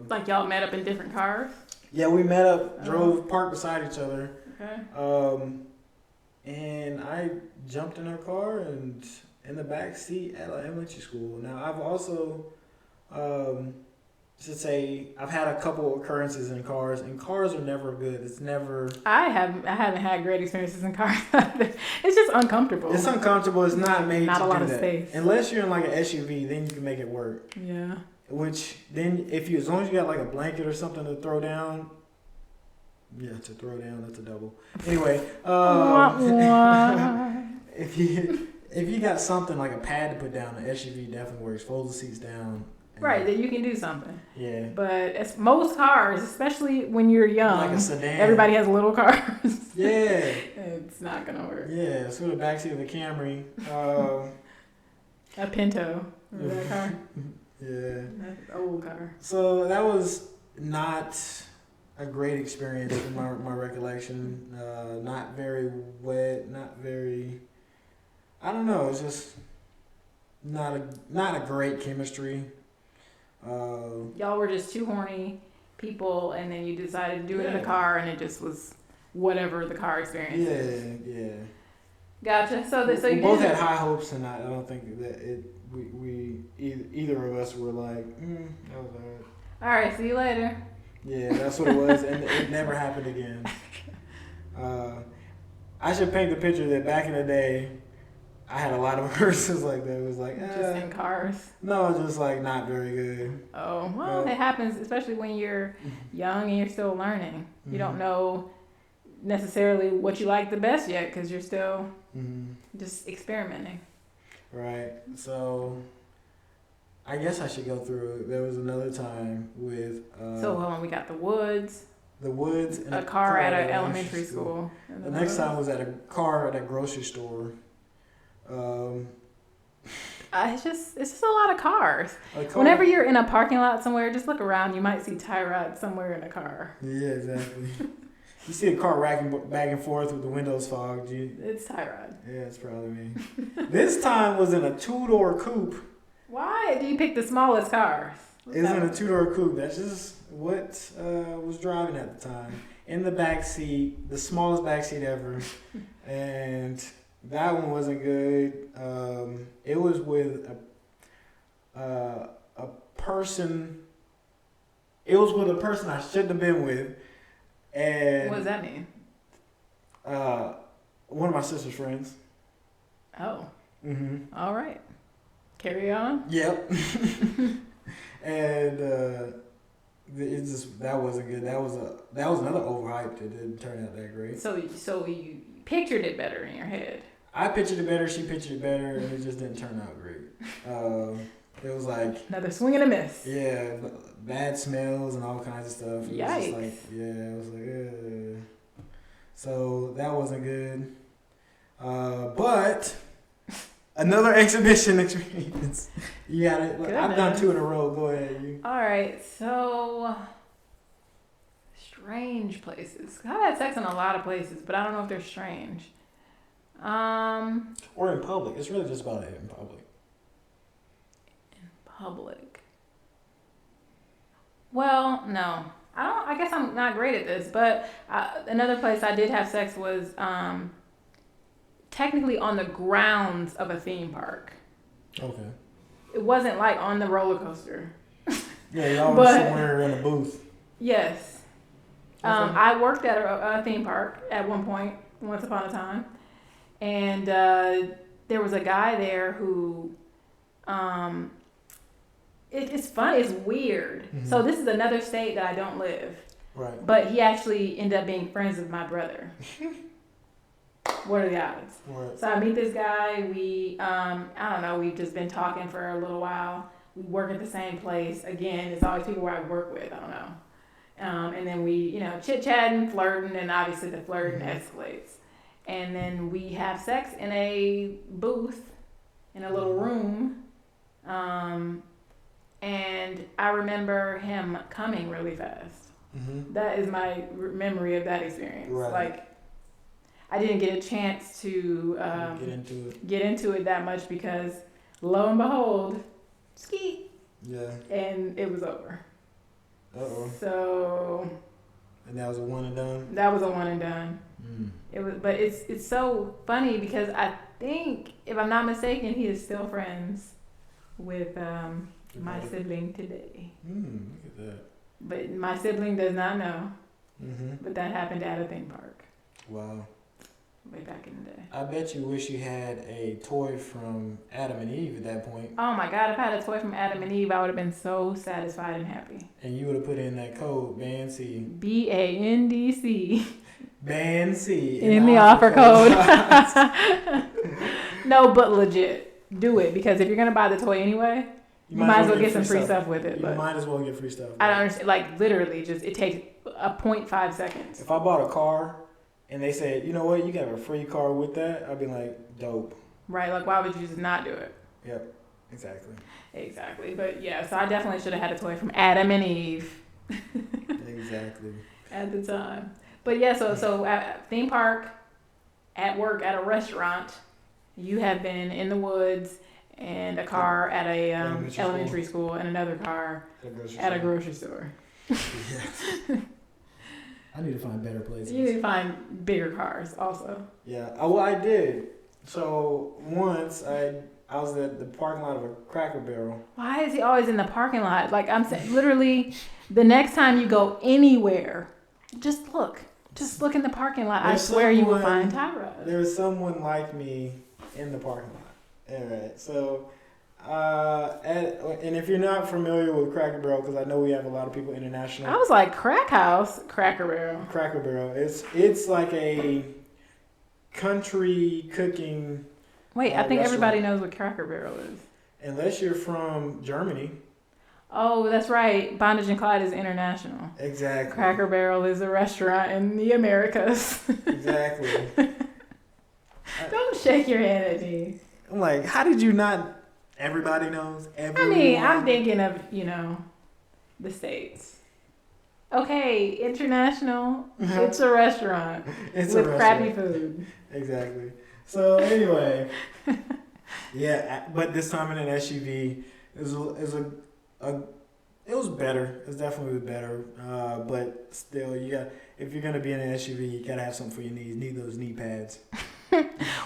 Like y'all met up in different cars? Yeah, we met up, drove, parked beside each other. Okay. And I jumped in her car and in the back seat at elementary school. Now I've also, should say, I've had a couple occurrences in cars, and cars are never good. It's never. I haven't had great experiences in cars. It's just uncomfortable. It's uncomfortable. It's not made Not to a lot do of that. space. Unless you're in like an SUV, then you can make it work. Yeah. Which then, as long as you got like a blanket or something to throw down. Yeah, to throw down, that's a double. Anyway, if you got something like a pad to put down, the SUV definitely works. Fold the seats down. Right, that you can do something. Yeah. But as most cars, especially when you're young, Like a sedan. everybody has little cars. Yeah. It's not gonna work. Yeah, so the backseat of a Camry. A Pinto. Remember that car? Yeah. That's an old car. So that was not a great experience in my recollection. Not very wet, not very. I don't know. It's just not a great chemistry. Y'all were just two horny people, and then you decided to do it in a Yeah. car, and it just was whatever the car experience is. Yeah. Gotcha. So We you both did had high hopes, and I don't think that either of us were like, that was alright. All right. See you later. Yeah, that's what it was, and it never happened again. I should paint the picture that back in the day, I had a lot of verses like that. It was like, Just in cars. no, just like not very good. Oh, well, it happens, especially when you're young and you're still learning. You don't know necessarily what you like the best yet because you're still just experimenting. Right. So, I guess I should go through it. There was another time with So hold on, we got the woods, the woods, and a car at an elementary school. The next time was at a car at a grocery store. It's just a lot of cars. Whenever you're in a parking lot somewhere, just look around. You might see Tyrod somewhere in a car. Yeah, exactly. You see a car racking back and forth with the windows fogged. It's Tyrod. Yeah, it's probably me. This time was in a 2-door coupe. Why do you pick the smallest cars? It was in a 2-door coupe. That's just what was driving at the time. In the back seat, the smallest back seat ever, and that one wasn't good. It was with a person. It was with a person I shouldn't have been with, and What does that mean? one of my sister's friends. Oh, Mm-hmm. all right. Carry on. Yep. And it just that wasn't good. That was another overhyped. It didn't turn out that great. So you pictured it better in your head. I pictured it better. She pictured it better, and it just didn't turn out great. It was like Another swing and a miss. yeah, bad smells and all kinds of stuff. It was Yikes. just like it was like so that wasn't good. But another exhibition experience. You got it. I've done 2 in a row. Go ahead. You. All right, so strange places. I've had sex in a lot of places, but I don't know if they're strange. Or in public. It's really just about it in public. Public. Well, no. I guess I'm not great at this, but another place I did have sex was technically on the grounds of a theme park. Okay. It wasn't like on the roller coaster. Yeah, y'all were somewhere in a booth. Yes. Okay. I worked at a theme park at one point, once upon a time. And there was a guy there who, it's fun, it's weird. Mm-hmm. So this is another state that I don't live. Right. But he actually ended up being friends with my brother. What are the odds? What? So I meet this guy. We, I don't know, we've just been talking for a little while. We work at the same place. Again, it's always people where I work with. I don't know. And then we, chit-chatting, flirting, and obviously the flirting escalates. And then we have sex in a booth in a little room. And I remember him coming really fast. Mm-hmm. That is my memory of that experience. Right. Like, I didn't get a chance to get into it that much because, lo and behold, ski. Yeah. And it was over. Uh-oh. So. And that was a one and done? That was a one and done. Mm. It was, but it's so funny because I think, if I'm not mistaken, he is still friends with my sibling today. Look at that. But my sibling does not know. Mm-hmm. But that happened at a theme park. Wow. Way back in the day. I bet you wish you had a toy from Adam and Eve at that point. Oh my God, if I had a toy from Adam and Eve, I would have been so satisfied and happy. And you would have put in that code, BANDC. BANDC. BANDC. In the offer code. No, but legit. Do it. Because if you're going to buy the toy anyway, you might as well get some free stuff with it. You might as well get free stuff. I don't understand. Like, literally, just it takes a 0.5 seconds. If I bought a car and they said, you know what, you got a free car with that, I'd be like, dope. Right, like, why would you just not do it? Yep, exactly. Exactly. But yeah, so I definitely should have had a toy from Adam and Eve. Exactly. At the time. But yeah, so at theme park, at work, at a restaurant, you have been in the woods, and a car at a elementary school, and another car at a grocery store. Yes. I need to find better places. You need to find bigger cars also. Yeah. Well, I did. So once I was at the parking lot of a Cracker Barrel. Why is he always in the parking lot? Like, I'm saying, literally, the next time you go anywhere, just look. Just look in the parking lot. I swear you will find Tyrod. There's someone like me in the parking lot. All right. So, and if you're not familiar with Cracker Barrel, because I know we have a lot of people international. I was like, Crack House, Cracker Barrel. Cracker Barrel. It's like a country cooking. Wait, I think restaurant. everybody knows what Cracker Barrel is. Unless you're from Germany. Oh, that's right. Bondage and Clyde is international. Exactly. Cracker Barrel is a restaurant in the Americas. Exactly. Don't shake your head at me. I'm like, how did you not? Everybody knows. Everyone. I mean, I'm thinking of, the States. Okay, international. It's a restaurant It's with a crappy restaurant. food. Exactly. So anyway, yeah, but this time in an SUV, it was better. It was definitely better. But still, if you're gonna be in an SUV, you gotta have something for your knees. Need those knee pads.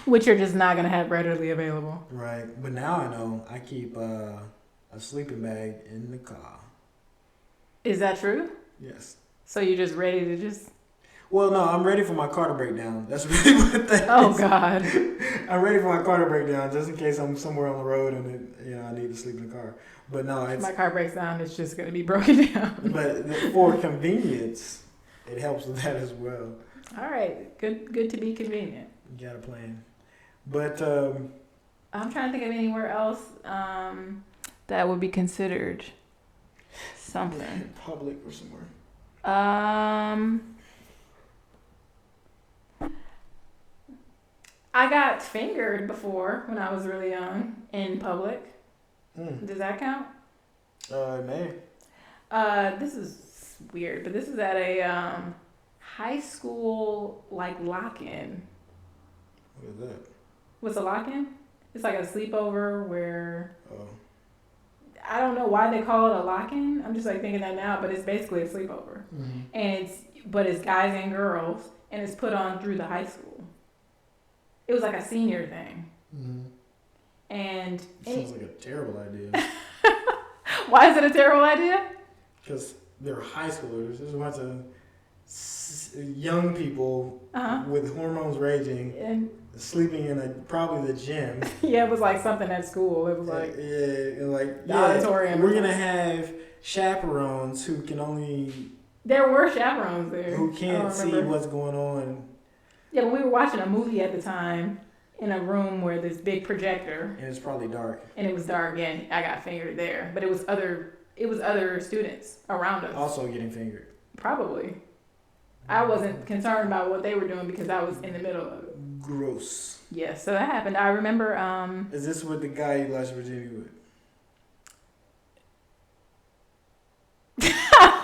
Which you're just not going to have readily available. Right. But now I know I keep a sleeping bag in the car. Is that true? Yes. So you're just ready to just... Well, no, I'm ready for my car to break down. That's really what that Oh, is. God. I'm ready for my car to break down just in case I'm somewhere on the road and I need to sleep in the car. But no, if my car breaks down, it's just going to be broken down. But for convenience, it helps with that as well. All right. Good to be convenient. You got a plan. But I'm trying to think of anywhere else that would be considered something. Public or somewhere. I got fingered before when I was really young in public. Does that count? It may. This is weird, but this is at a high school lock-in. What is that? What's a lock-in? It's like a sleepover where Oh. I don't know why they call it a lock-in. I'm just thinking that now, but it's basically a sleepover, and it's guys and girls, and it's put on through the high school. It was like a senior thing, and Sounds like a terrible idea. Why is it a terrible idea? Because they're high schoolers. There's a bunch of young people with hormones raging And sleeping in probably the gym. yeah, it was like something at school. It was like the auditorium. We're gonna have chaperones who can only there were chaperones there. who can't see what's going on. Yeah, but we were watching a movie at the time in a room where this big projector. And it's probably dark. And it was dark, yeah, and I got fingered there. But it was other students around us. Also getting fingered. Probably. I wasn't concerned about what they were doing because I was in the middle of it. Gross. Yeah, so that happened. I remember. Is this with the guy you lost virginity with?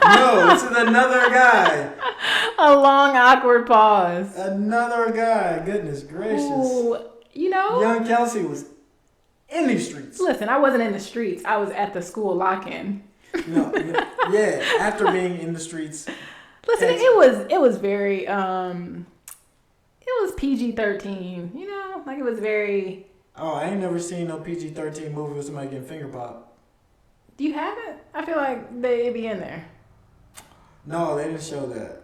No, it's with another guy. A long, awkward pause. Another guy. Goodness gracious. Ooh, you know. Young Kelsey was in these streets. Listen, I wasn't in the streets. I was at the school lock-in. No, yeah. After being in the streets. Listen, it was very it was PG-13. You know, like it was very. Oh, I ain't never seen no PG-13 movie with somebody getting finger popped. Do you have it? I feel like they'd be in there. No, they didn't show that.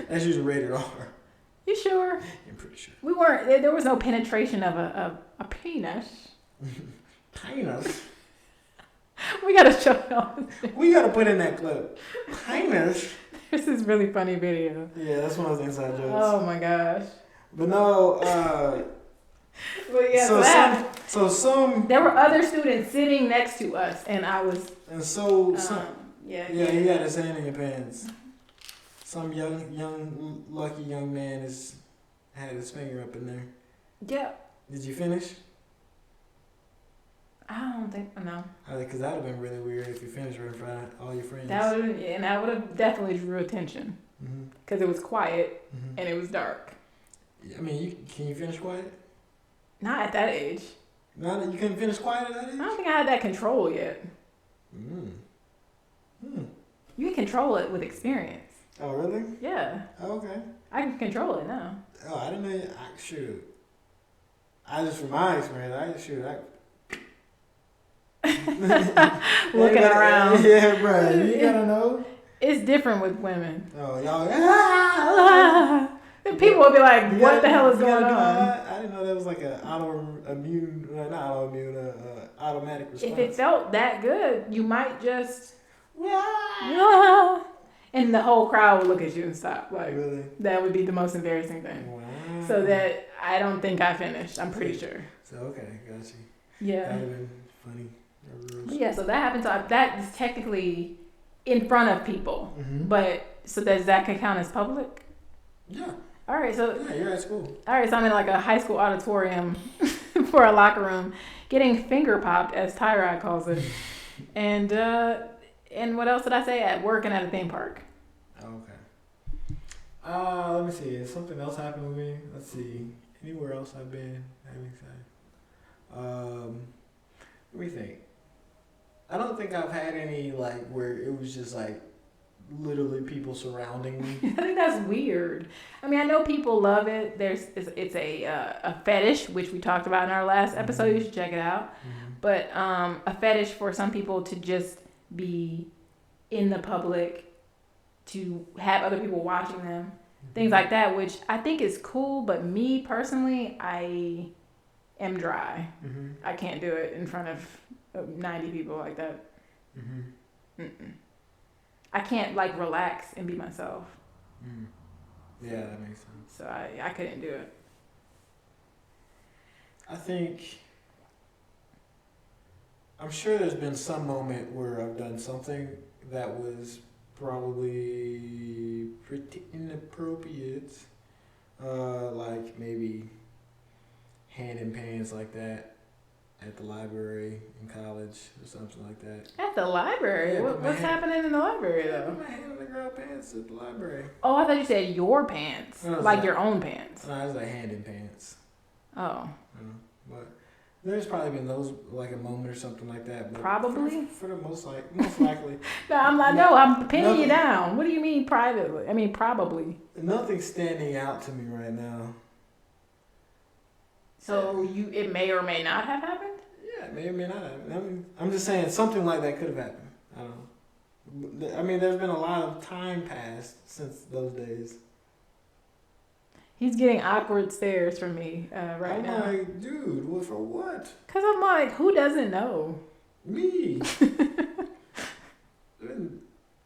That's usually rated R. You sure? I'm pretty sure. We weren't. There was no penetration of a penis. Penis? We gotta show y'all. We gotta put in that clip. Penis? This is really funny video. Yeah, that's one of those inside jokes. Oh my gosh. But no, But yeah, so some there were other students sitting next to us, and I was. And so Yeah, he had his hand in your pants. Some young lucky young man had his finger up in there. Yeah. Did you finish? I don't think no. Because that would have been really weird if you finished right in front of all your friends. That would have definitely drew attention because it was quiet and it was dark. I mean, can you finish quiet? Not at that age. No, you couldn't finish quiet at that age? I don't think I had that control yet. You can control it with experience. Oh, really? Yeah. Oh, okay. I can control it now. Oh, I didn't know. Shoot. From my experience, Looking around. Yeah, bro. You gotta know. It's different with women. Oh, y'all. People will be like, what the hell is going on? I didn't know that was like an automatic response. If it felt that good, you might just. And the whole crowd would look at you and stop. Like, really? That would be the most embarrassing thing. Wow. So that I don't think I finished. I'm pretty sure. So, okay, got you. Yeah. That would have been funny. Yeah, so that happened. So that is technically in front of people. But, so does that could count as public? Yeah. All right, so. Yeah, you're at school. All right, so I'm in like a high school auditorium for a locker room, getting finger popped, as Tyrod calls it. And what else did I say? At work and at a theme park. Okay. Let me see. Has something else happened with me? Let's see. Anywhere else I've been having sex? Let me think. I don't think I've had any like where it was just like literally people surrounding me. I think that's weird. I mean, I know people love it. It's a fetish, which we talked about in our last episode. You should check it out. But a fetish for some people to just be in the public, to have other people watching them, things like that, which I think is cool. But me personally, I am dry. I can't do it in front of 90 people like that. I can't like relax and be myself. Yeah, that makes sense. So I couldn't do it. I think I'm sure there's been some moment where I've done something that was probably pretty inappropriate, like maybe hand in pants like that at the library in college or something like that. At the library? Yeah, What's happening in the library I though? put my hand in the girl pants at the library. Oh, I thought you said your pants, No, like not. your own pants. No, it was like hand in pants. Oh. But there's probably been those like a moment or something like that. But Probably. for the most likely. No, I'm pinning you down. What do you mean privately? I mean probably. Nothing's standing out to me right now. So it may or may not have happened? Yeah, it may or may not have. I mean, I'm just saying something like that could have happened. I don't know. I mean, there's been a lot of time passed since those days. He's getting awkward stares from me right now. I'm like, dude, what for what? Because I'm like, who doesn't know? Me.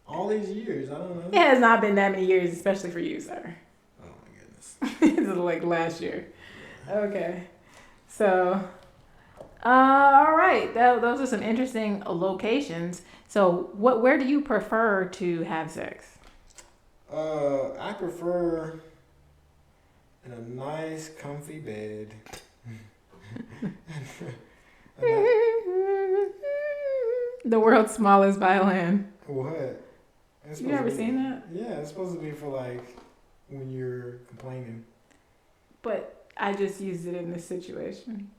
All these years, I don't know. It has not been that many years, especially for you, sir. Oh my goodness. It's like last year. Okay. So, all right. Those are some interesting locations. So, where do you prefer to have sex? I prefer in a nice, comfy bed. The world's smallest violin. What? You ever seen that? Yeah, it's supposed to be for like when you're complaining. But I just used it in this situation.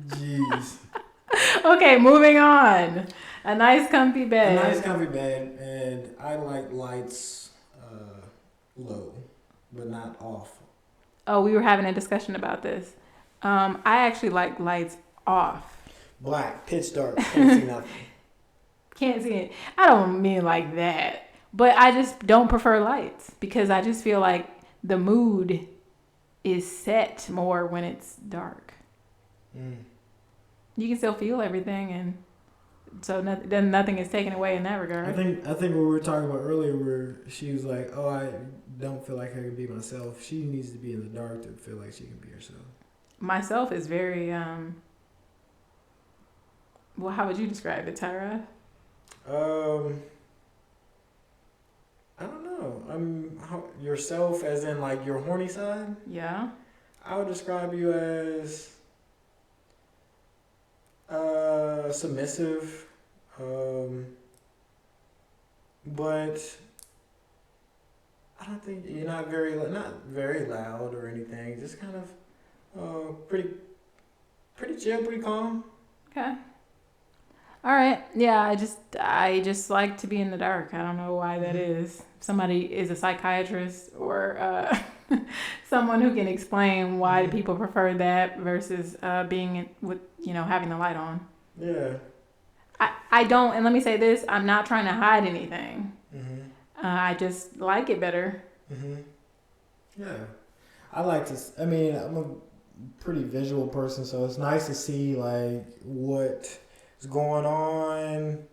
Jeez. Okay, moving on. A nice comfy bed. A nice comfy bed, and I like lights low, but not off. Oh, we were having a discussion about this. I actually like lights off. Black, pitch dark, can't see nothing. Can't see it. I don't mean like that. But I just don't prefer lights because I just feel like the mood is set more when it's dark. You can still feel everything, and so then nothing is taken away in that regard. I think what we were talking about earlier, where she was like, "Oh, I don't feel like I can be myself." She needs to be in the dark to feel like she can be herself. Myself is very well, how would you describe it, Tyra? I don't know. Yourself as in like your horny side? Yeah. I would describe you as submissive, but I don't think you're not very loud or anything. Just kind of pretty chill, pretty calm. Okay. All right. Yeah, I just like to be in the dark. I don't know why that is. Somebody is a psychiatrist or someone who can explain why people prefer that versus being with, having the light on. Yeah. I don't, and let me say this, I'm not trying to hide anything. I just like it better. Yeah. I'm a pretty visual person, so it's nice to see like what is going on,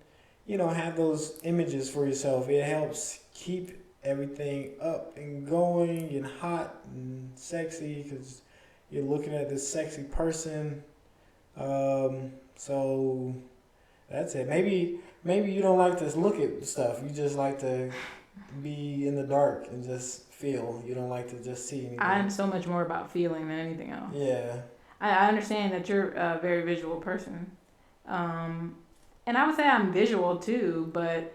have those images for yourself. It helps keep everything up and going and hot and sexy because you're looking at this sexy person. So that's it. Maybe you don't like to look at stuff. You just like to be in the dark and just feel. You don't like to just see anything. I'm so much more about feeling than anything else. Yeah. I understand that you're a very visual person. And I would say I'm visual too, but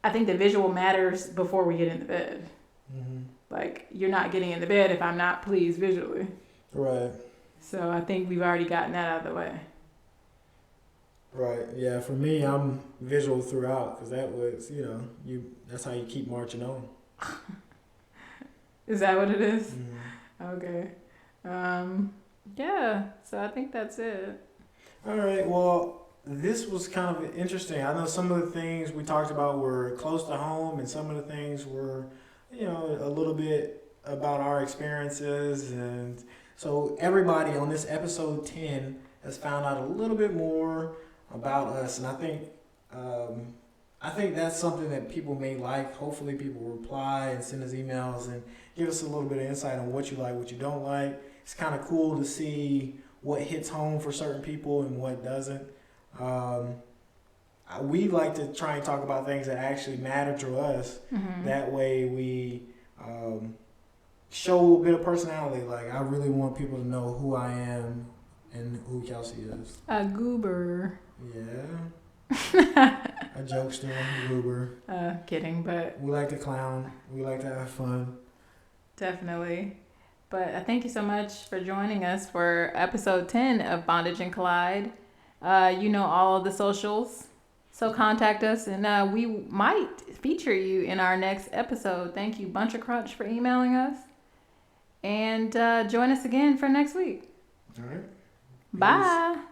I think the visual matters before we get into bed. Like, you're not getting in the bed if I'm not pleased visually. Right. So I think we've already gotten that out of the way. Right. Yeah. For me, I'm visual throughout because that was, that's how you keep marching on. Is that what it is? Okay. Yeah. So I think that's it. All right. Well, this was kind of interesting. I know some of the things we talked about were close to home, and some of the things were, a little bit about our experiences. And so everybody on this episode 10 has found out a little bit more about us. And I think that's something that people may like. Hopefully people reply and send us emails and give us a little bit of insight on what you like, what you don't like. It's kind of cool to see what hits home for certain people and what doesn't. We like to try and talk about things that actually matter to us. That way we show a bit of personality. Like, I really want people to know who I am and who Kelsey is. A goober. Yeah. A jokester, a goober. Kidding, but... We like to clown. We like to have fun. Definitely. But thank you so much for joining us for episode 10 of Bondage and Clyde. All of the socials. So contact us and we might feature you in our next episode. Thank you, Bunch of Crunch, for emailing us. And join us again for next week. All right. Bye. Peace.